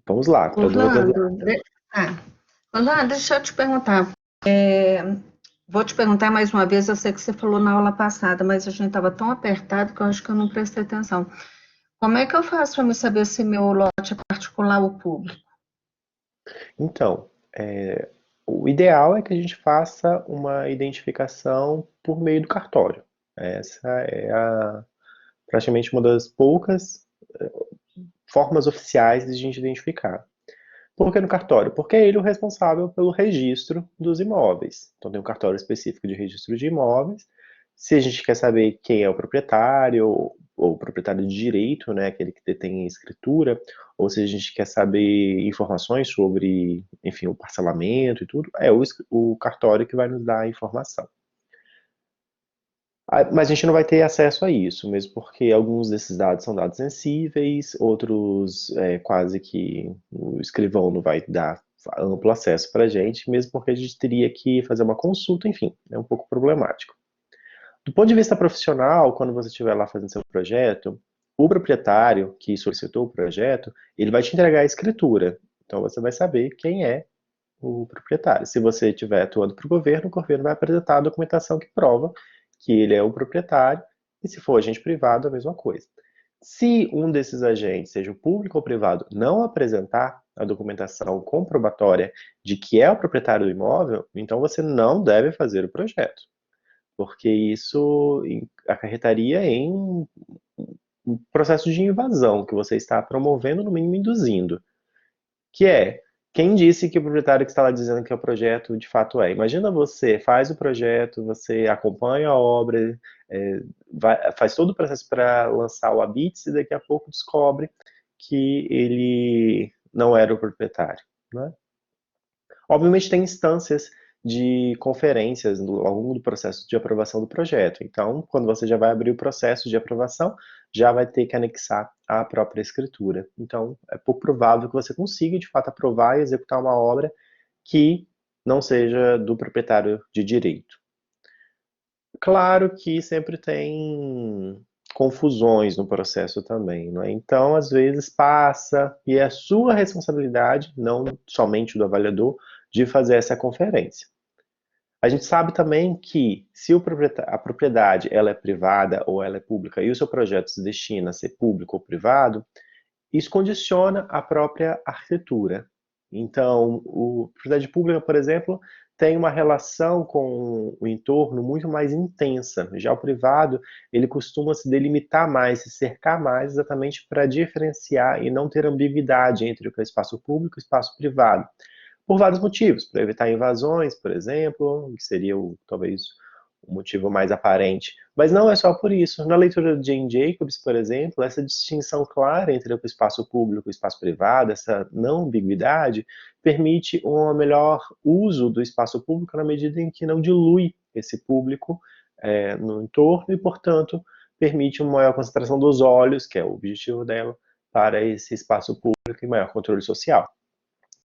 Vamos lá, para dona Gabriela. Orlando, ah, Orlando, deixa eu te perguntar. Vou te perguntar mais uma vez, eu sei que você falou na aula passada, mas a gente estava tão apertado que eu acho que eu não prestei atenção. Como é que eu faço para me saber se meu lote é particular ou público? Então, o ideal é que a gente faça uma identificação por meio do cartório. Essa é praticamente uma das poucas formas oficiais de a gente identificar. Por que no cartório? Porque é ele o responsável pelo registro dos imóveis. Então tem um cartório específico de registro de imóveis. Se a gente quer saber quem é o proprietário, ou o proprietário de direito, né, aquele que detém a escritura, ou se a gente quer saber informações sobre, enfim, o parcelamento e tudo, é o cartório que vai nos dar a informação. Mas a gente não vai ter acesso a isso, mesmo porque alguns desses dados são dados sensíveis, outros quase que o escrivão não vai dar amplo acesso para a gente, mesmo porque a gente teria que fazer uma consulta, enfim, é um pouco problemático. Do ponto de vista profissional, quando você estiver lá fazendo seu projeto, o proprietário que solicitou o projeto, ele vai te entregar a escritura. Então você vai saber quem é o proprietário. Se você estiver atuando para o governo vai apresentar a documentação que prova que ele é o proprietário, e se for agente privado, a mesma coisa. Se um desses agentes, seja o público ou privado, não apresentar a documentação comprobatória de que é o proprietário do imóvel, então você não deve fazer o projeto, porque isso acarretaria em um processo de invasão que você está promovendo, no mínimo induzindo. Que é, quem disse que o proprietário que está lá dizendo que é o projeto de fato é? Imagina você faz o projeto, você acompanha a obra, faz todo o processo para lançar o habite e daqui a pouco descobre que ele não era o proprietário, né? Obviamente tem instâncias de conferências ao longo do processo de aprovação do projeto. Então, quando você já vai abrir o processo de aprovação, já vai ter que anexar a própria escritura. Então, é pouco provável que você consiga, de fato, aprovar e executar uma obra que não seja do proprietário de direito. Claro que sempre tem confusões no processo também, não é? Então, às vezes passa e é a sua responsabilidade, não somente do avaliador, de fazer essa conferência. A gente sabe também que se a propriedade ela é privada ou ela é pública e o seu projeto se destina a ser público ou privado, isso condiciona a própria arquitetura. Então, a propriedade pública, por exemplo, tem uma relação com o entorno muito mais intensa. Já o privado, ele costuma se delimitar mais, se cercar mais, exatamente para diferenciar e não ter ambiguidade entre o que é espaço público e espaço privado. Por vários motivos, para evitar invasões, por exemplo, que seria talvez o motivo mais aparente. Mas não é só por isso. Na leitura de Jane Jacobs, por exemplo, essa distinção clara entre o espaço público e o espaço privado, essa não ambiguidade, permite um melhor uso do espaço público na medida em que não dilui esse público no entorno e, portanto, permite uma maior concentração dos olhos, que é o objetivo dela, para esse espaço público e maior controle social,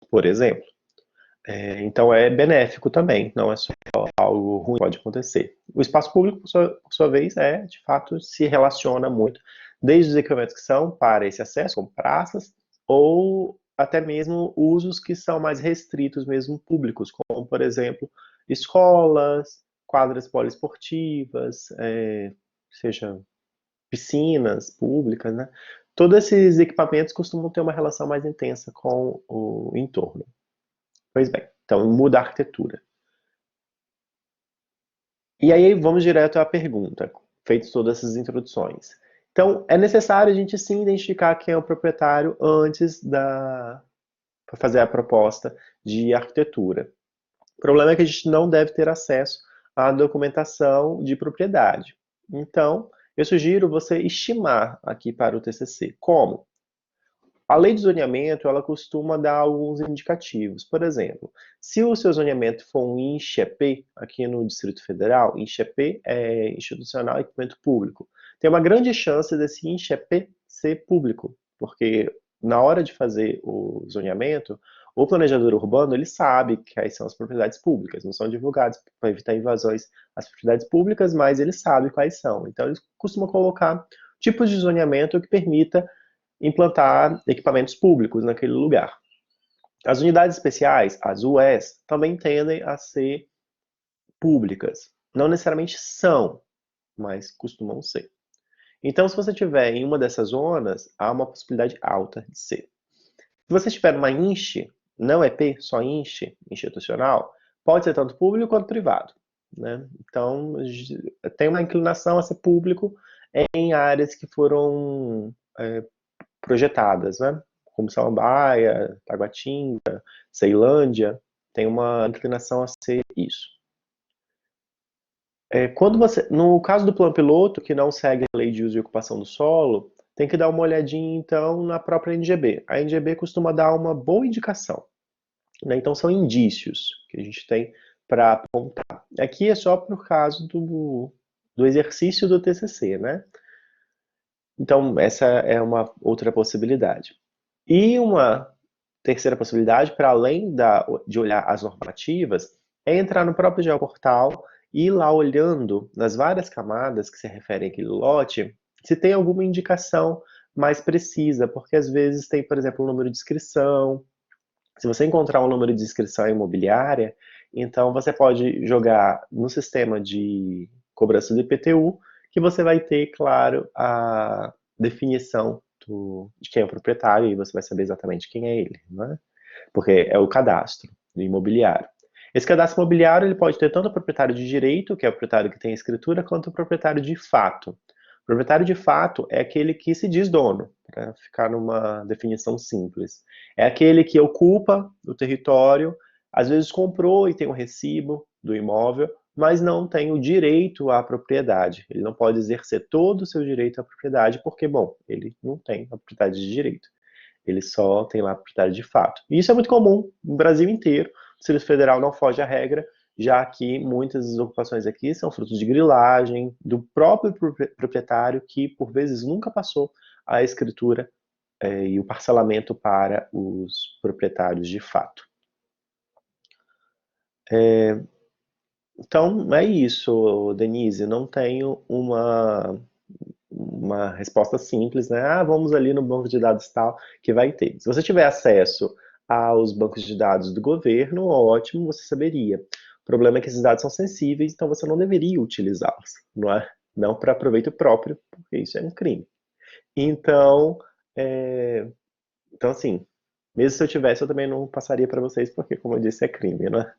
por exemplo. Então é benéfico também, não é só algo ruim que pode acontecer. O espaço público, por sua vez, de fato, se relaciona muito, desde os equipamentos que são para esse acesso, como praças, ou até mesmo usos que são mais restritos mesmo públicos, como, por exemplo, escolas, quadras poliesportivas, seja piscinas públicas, né? Todos esses equipamentos costumam ter uma relação mais intensa com o entorno. Pois bem, então muda a arquitetura. E aí vamos direto à pergunta, feitas todas essas introduções. Então, é necessário a gente sim identificar quem é o proprietário antes para fazer a proposta de arquitetura. O problema é que a gente não deve ter acesso à documentação de propriedade. Então, eu sugiro você estimar aqui para o TCC. Como? A lei de zoneamento, ela costuma dar alguns indicativos. Por exemplo, se o seu zoneamento for um INCHEP, aqui no Distrito Federal, INCHEP é Institucional Equipamento Público, tem uma grande chance desse INCHEP ser público, porque na hora de fazer o zoneamento, o planejador urbano, ele sabe quais são as propriedades públicas, não são divulgadas para evitar invasões às propriedades públicas, mas ele sabe quais são. Então, ele costuma colocar tipos de zoneamento que permita implantar equipamentos públicos naquele lugar. As unidades especiais, as UES, também tendem a ser públicas. Não necessariamente são, mas costumam ser. Então, se você estiver em uma dessas zonas, há uma possibilidade alta de ser. Se você estiver numa INCHE, não EP, só INCHE, institucional, pode ser tanto público quanto privado. Né? Então, tem uma inclinação a ser público em áreas que foram projetadas, né? Como Samambaia, Taguatinga, Ceilândia, tem uma inclinação a ser isso. No caso do plano piloto, que não segue a lei de uso e ocupação do solo, tem que dar uma olhadinha, então, na própria NGB. A NGB costuma dar uma boa indicação. Né? Então, são indícios que a gente tem para apontar. Aqui é só por causa do exercício do TCC, né? Então, essa é uma outra possibilidade. E uma terceira possibilidade, para além de olhar as normativas, é entrar no próprio geoportal e ir lá olhando nas várias camadas que se referem àquele lote, se tem alguma indicação mais precisa, porque às vezes tem, por exemplo, um número de inscrição. Se você encontrar um número de inscrição imobiliária, então você pode jogar no sistema de cobrança do IPTU, que você vai ter, claro, a definição de quem é o proprietário e você vai saber exatamente quem é ele, né? Porque é o cadastro do imobiliário. Esse cadastro imobiliário ele pode ter tanto o proprietário de direito, que é o proprietário que tem a escritura, quanto o proprietário de fato. O proprietário de fato é aquele que se diz dono, para ficar numa definição simples. É aquele que ocupa o território, às vezes comprou e tem um recibo do imóvel, mas não tem o direito à propriedade. Ele não pode exercer todo o seu direito à propriedade, porque, bom, ele não tem a propriedade de direito. Ele só tem lá a propriedade de fato. E isso é muito comum no Brasil inteiro. O Distrito Federal não foge à regra, já que muitas das ocupações aqui são frutos de grilagem, do próprio proprietário, que por vezes nunca passou a escritura e o parcelamento para os proprietários de fato. Então, é isso, Denise. Não tenho uma resposta simples, né? Ah, vamos ali no banco de dados tal, que vai ter. Se você tiver acesso aos bancos de dados do governo, ótimo, você saberia. O problema é que esses dados são sensíveis, então você não deveria utilizá-los, não é? Não para proveito próprio, porque isso é um crime. Então, então assim, mesmo se eu tivesse, eu também não passaria para vocês, porque, como eu disse, é crime, né?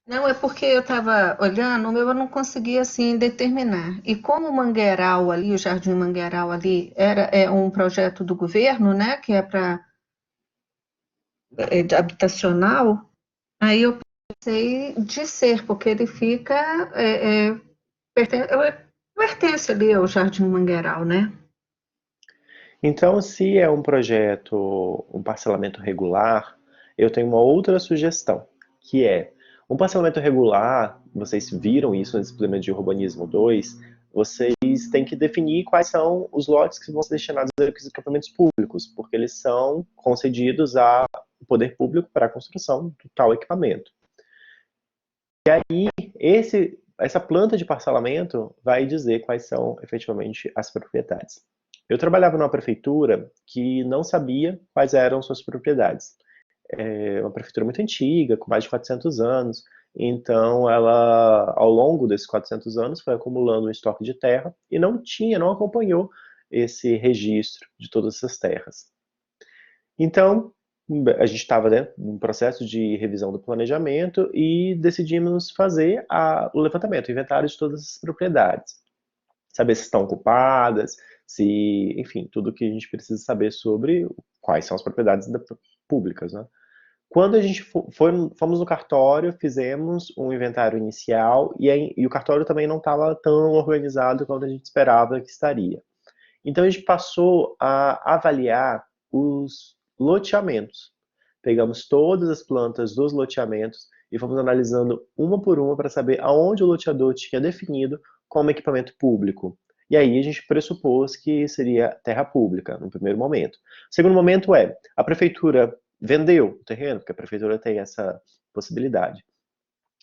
Não, é porque eu estava olhando, o meu eu não conseguia assim determinar. E como o Mangueiral ali, o Jardim Mangueiral ali, é um projeto do governo, né, que é para habitacional, aí eu pensei de ser, porque ele fica pertence ali ao Jardim Mangueiral, né? Então, se é um projeto, um parcelamento regular, eu tenho uma outra sugestão, que é um parcelamento regular, vocês viram isso no Disciplina de Urbanismo 2, vocês têm que definir quais são os lotes que vão ser destinados a equipamentos públicos, porque eles são concedidos ao poder público para a construção do tal equipamento. E aí, essa planta de parcelamento vai dizer quais são efetivamente as propriedades. Eu trabalhava numa prefeitura que não sabia quais eram suas propriedades. É uma prefeitura muito antiga, com mais de 400 anos. Então, ela, ao longo desses 400 anos, foi acumulando um estoque de terra e não acompanhou esse registro de todas essas terras. Então, a gente estava, né, num processo de revisão do planejamento e decidimos fazer o levantamento, o inventário de todas as propriedades. Saber se estão ocupadas, se, enfim, tudo que a gente precisa saber sobre quais são as propriedades públicas, né? Quando a gente fomos no cartório, fizemos um inventário inicial e o cartório também não estava tão organizado quanto a gente esperava que estaria. Então a gente passou a avaliar os loteamentos. Pegamos todas as plantas dos loteamentos e fomos analisando uma por uma para saber aonde o loteador tinha definido como equipamento público. E aí a gente pressupôs que seria terra pública, no primeiro momento. O segundo momento é, a prefeitura vendeu o terreno, porque a prefeitura tem essa possibilidade.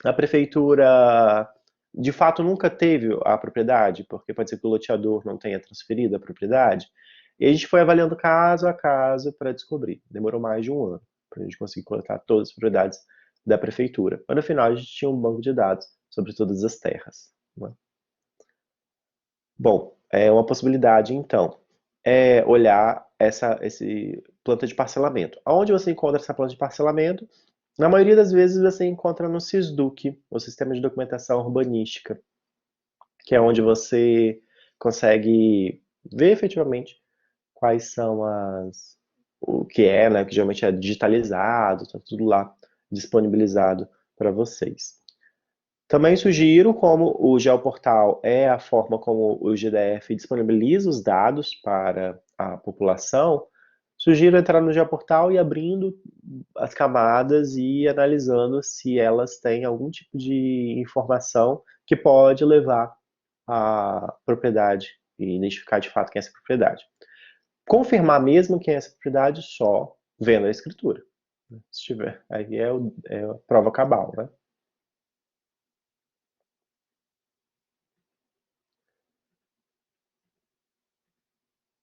A prefeitura, de fato, nunca teve a propriedade, porque pode ser que o loteador não tenha transferido a propriedade. E a gente foi avaliando caso a caso para descobrir. Demorou mais de um ano para a gente conseguir coletar todas as propriedades da prefeitura. Mas no final a gente tinha um banco de dados sobre todas as terras, né? Bom, uma possibilidade então é olhar esse planta de parcelamento. Aonde você encontra essa planta de parcelamento? Na maioria das vezes você encontra no SISDUC, o Sistema de Documentação Urbanística, que é onde você consegue ver efetivamente quais são o que é, né, que geralmente é digitalizado, está tudo lá disponibilizado para vocês. Também sugiro, como o Geoportal é a forma como o GDF disponibiliza os dados para a população, sugiro entrar no Geoportal e abrindo as camadas e analisando se elas têm algum tipo de informação que pode levar à propriedade e identificar de fato quem é essa propriedade. Confirmar mesmo quem é essa propriedade só vendo a escritura. Se tiver, aí é a prova cabal, né?